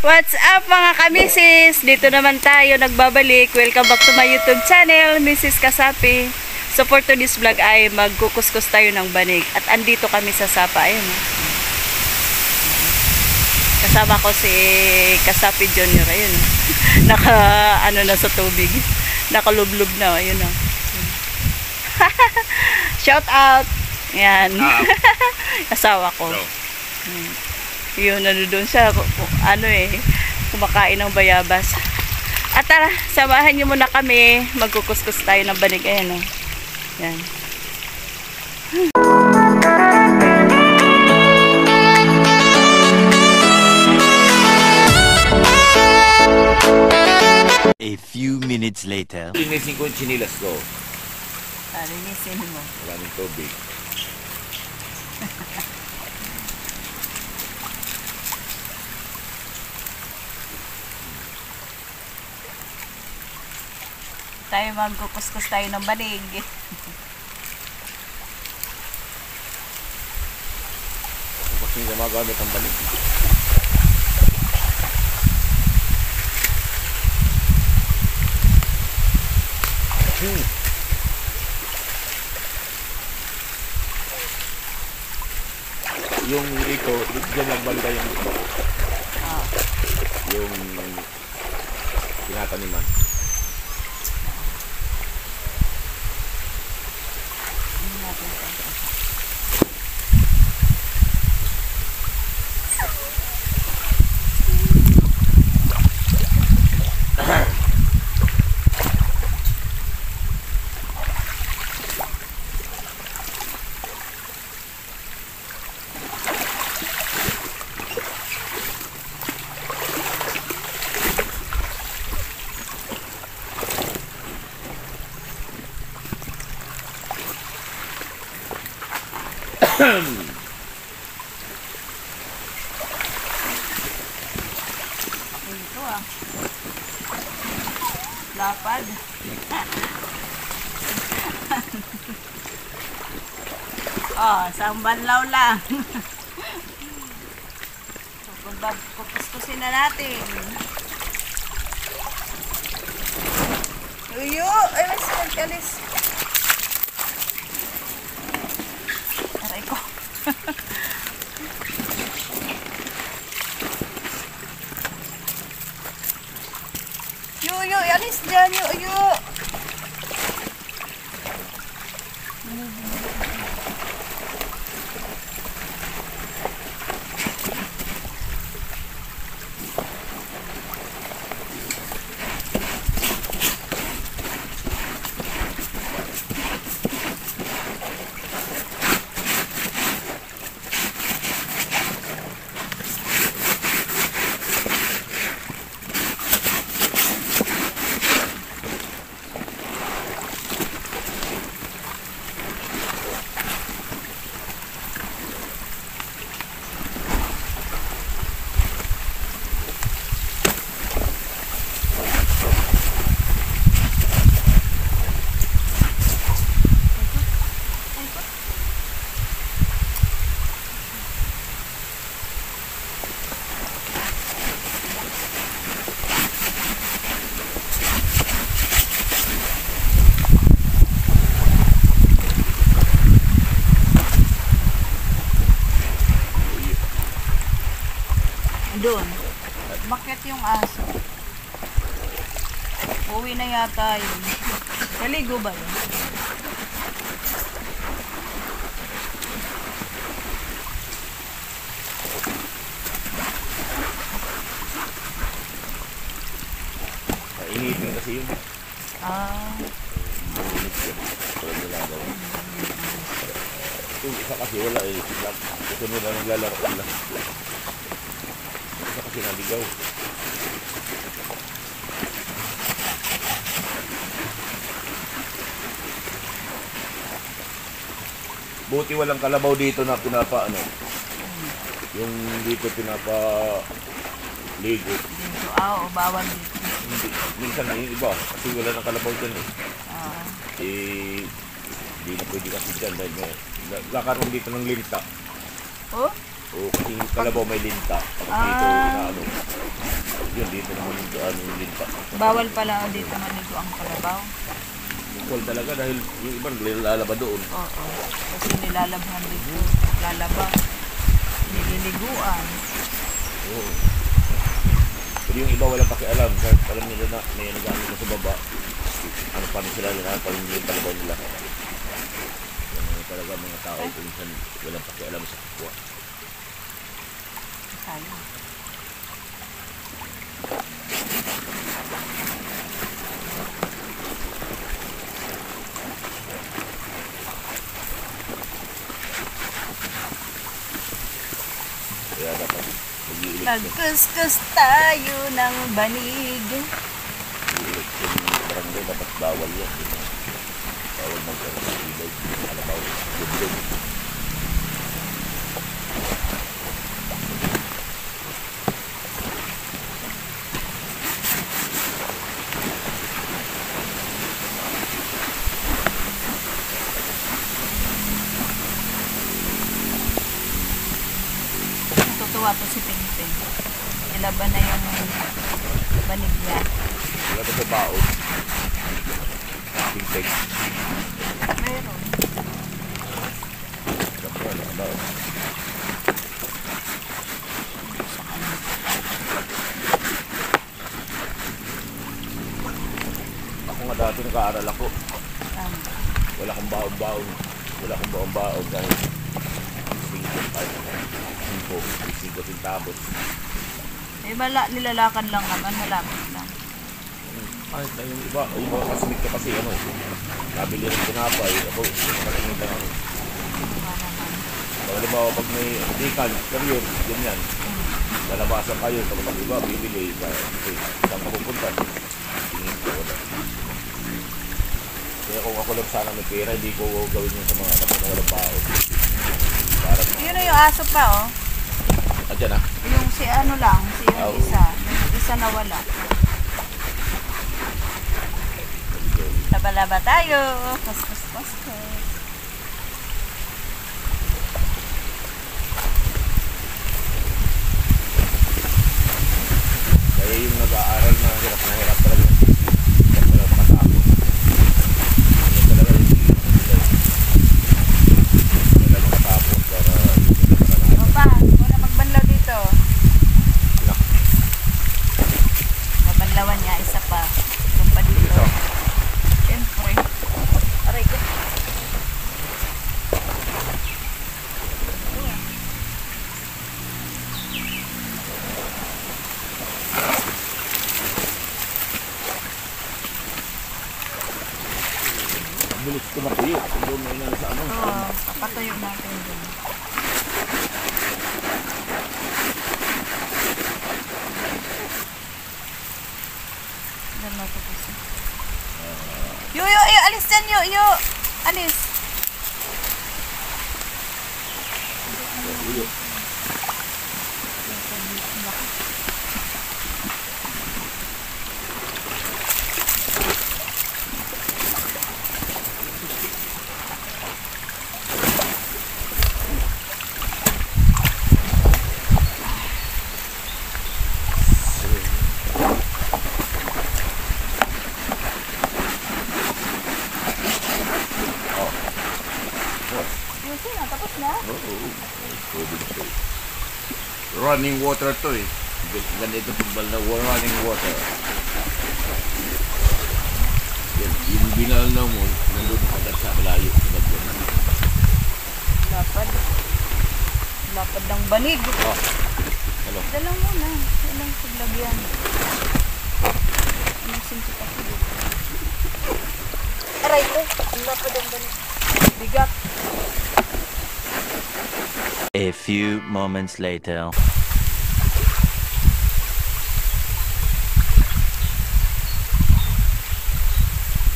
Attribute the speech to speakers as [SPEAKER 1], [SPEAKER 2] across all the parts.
[SPEAKER 1] What's up mga kamisis? Dito naman tayo nagbabalik. Welcome back to my YouTube channel, Mrs. Kasapi. So for today's vlog ay magkukuskus tayo ng banig. At andito kami sa Sapa. Ayun. Kasama ko si Kasapi Junior. Ayun. Naka na sa tubig. Nakalublob na. Ayun na. Shout out. Yan. Asawa ko. Yun, doon siya, kumakain ng bayabas. At tara, samahan niyo muna kami, magkukuskus tayo ng banig. Ayan, o. Yan.
[SPEAKER 2] A few minutes later.
[SPEAKER 3] Linisin ko yung chinilas ko.
[SPEAKER 1] Linisin mo.
[SPEAKER 3] Maraming tubig.
[SPEAKER 1] Tayo magkukuskus tayo ng banig.
[SPEAKER 3] Kasi hindi magamit ang banig. Yung ito, dyan lang banda yung ito. Yung tinataniman.
[SPEAKER 1] Ito lapad. Sambanlaw lang. Kukuskusin na natin. Uyo! Ay, mas nagkalis. Aray ko. Yo, alis dyan, yo. Doon. Bakit yung aso? Uwi na yata yun. Naligo ba yun?
[SPEAKER 3] Initin kasi yun. Marinit yun. So, ginagawa. Ito isa kasi wala eh. Ito nila naglalaro nila. Isa kasi naligaw. Buti walang kalabaw dito na pinapa yung dito pinapa ligo.
[SPEAKER 1] Dito, bawal dito.
[SPEAKER 3] Hindi, minsan yung iba kasi wala ng kalabaw dyan eh. Hindi na pwede kasi dyan dahil nagkakaroon dito ng linta.
[SPEAKER 1] Oh?
[SPEAKER 3] Oo, kasi yung kalabaw may linta. Tapos dito inaano. yung lid pa.
[SPEAKER 1] Bawal pala dito maligo ang kalabaw.
[SPEAKER 3] Equal talaga dahil yung iba nilalaba doon.
[SPEAKER 1] Oo. Kasi nilalabhan dito. Lalaba. Nililiguan.
[SPEAKER 3] Oo. Pero yung iba walang pakialam. Kahit alam nila na may nag-ano na sa baba. Ano pa rin sila na pag yung kalabaw nila. Yan talaga mga tao kung minsan walang pakialam sa kapwa.
[SPEAKER 1] Sayang.
[SPEAKER 3] Kaya dapat mag-i-election.
[SPEAKER 1] Nagkuskus tayo ng banig.
[SPEAKER 3] Mag-i-election yung barangay dapat bawal yan. Bawal magkaroon ng ilog. Kalabaw. Lublog.
[SPEAKER 1] Natutuwa po si Pingping. Nilaban na yung banig niya.
[SPEAKER 3] Wala ito sa baon. Ping-ping.
[SPEAKER 1] Meron.
[SPEAKER 3] Dapat wala ang baon. Ako nga dati nag-aaral ako. Wala akong baon-baon. Wala akong baon-baon dahil singkot tayo. Simpo, singkot yung tapos.
[SPEAKER 1] Eh, nilalakan lang naman. Malapit lang.
[SPEAKER 3] Kahit na yung iba kasmit ka kasi ano, nabili ng tinapay, ako, nakakingin lang ano.
[SPEAKER 1] Wala naman.
[SPEAKER 3] Halimbawa pag may decal, career, ganyan. Lalabasan kayo, kapag ang iba, bibili, saan ka pupunta? Tingin ko, wala. Kaya kung ako lang sana may pera, hindi ko gawin yun sa mga anak na walang baon. Parang,
[SPEAKER 1] Yun na yung aso pa, oh.
[SPEAKER 3] andyan ah.
[SPEAKER 1] Yung si ano lang, si yung
[SPEAKER 3] Oo.
[SPEAKER 1] isa. Yung isa na wala. Laba-laba tayo. Kuskus.
[SPEAKER 3] Kaya yung nag-aaral na hirap talaga. Hirap talaga makatapos. Yan talaga yung nila makatapos para
[SPEAKER 1] O pa, wala magbanlaw dito. Mabanlawan niya, isa pa. Yung pa dito. Siyempre. Aray ko.
[SPEAKER 3] bilis tumatuyo. Doon may na sa ano.
[SPEAKER 1] Oo, papatuyo natin dun. Dal na ito kasi. Yo, alis dyan, yo. Alis.
[SPEAKER 3] Tuyo.
[SPEAKER 1] Yusin na, tapos na.
[SPEAKER 3] Oo. Tubig to. Running water to eh. Ganito tumbal na running water. Yan, yung binal na mo, nandun sa malayo.
[SPEAKER 1] Lapad. Lapad ng banig.
[SPEAKER 3] Oh. Hello.
[SPEAKER 1] Dalang muna. Dalang paglagyan. Anong sinti pa ko dito? Aray ko. Ang lapad ng banig. Bigat.
[SPEAKER 2] A few moments later.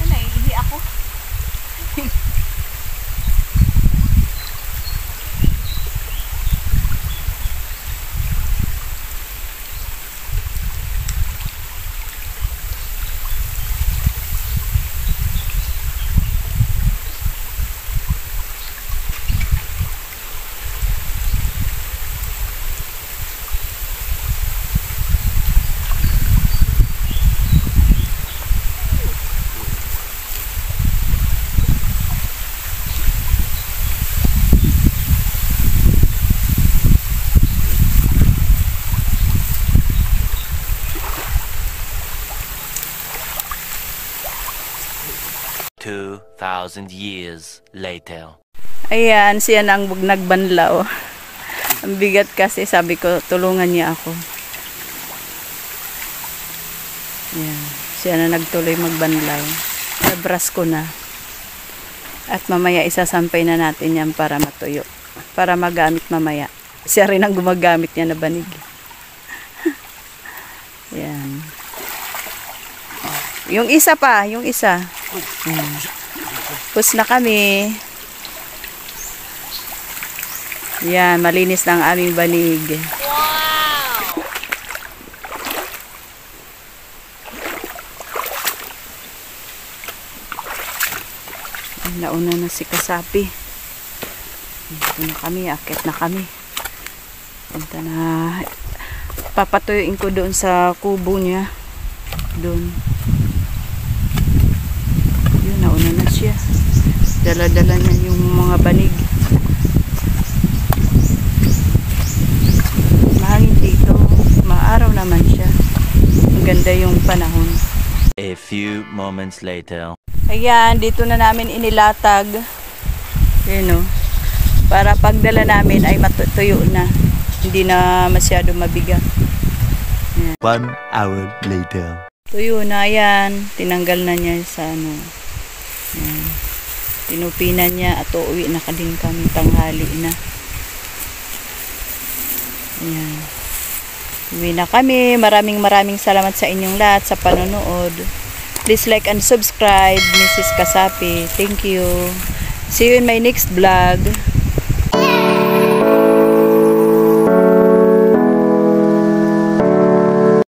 [SPEAKER 1] Naiihi ako.
[SPEAKER 2] 2,000 years later.
[SPEAKER 1] Ayan, siya na ang nagbanlaw. Ang bigat kasi, sabi ko, tulungan niya ako. Ayan, siya na nagtuloy magbanlaw. Nabras ko na. At mamaya isasampay na natin yan para matuyo. Para magamit mamaya. Siya rin ang gumagamit niya na banig. Ayan. Yung isa pa, yung isa. Ayan. Pus na kami. Yan, malinis na ang aming banig.
[SPEAKER 4] Wow!
[SPEAKER 1] Ay, nauna na si Kasapi. Dito na kami, akit na kami. Punta na. Papatuyuin ko doon sa kubo niya. Doon. Yun, nauna na siya. Dala-dala niya yung mga banig. Mahangin dito. Maaraw naman siya. Maganda yung panahon.
[SPEAKER 2] A few moments later.
[SPEAKER 1] Ayan, dito na namin inilatag. Yun o. Para pagdala namin ay matutuyo na. Hindi na masyado mabigat.
[SPEAKER 2] 1 hour later.
[SPEAKER 1] Tuyo na yan. Tinanggal na niya sa ano. Ayan. Tinupinan niya at uuwi na din kami, tanghali na. Ayan. Uwi na kami. Maraming salamat sa inyong lahat sa panonood. Please like and subscribe, Mrs. Kasapi. Thank you. See you in my next vlog.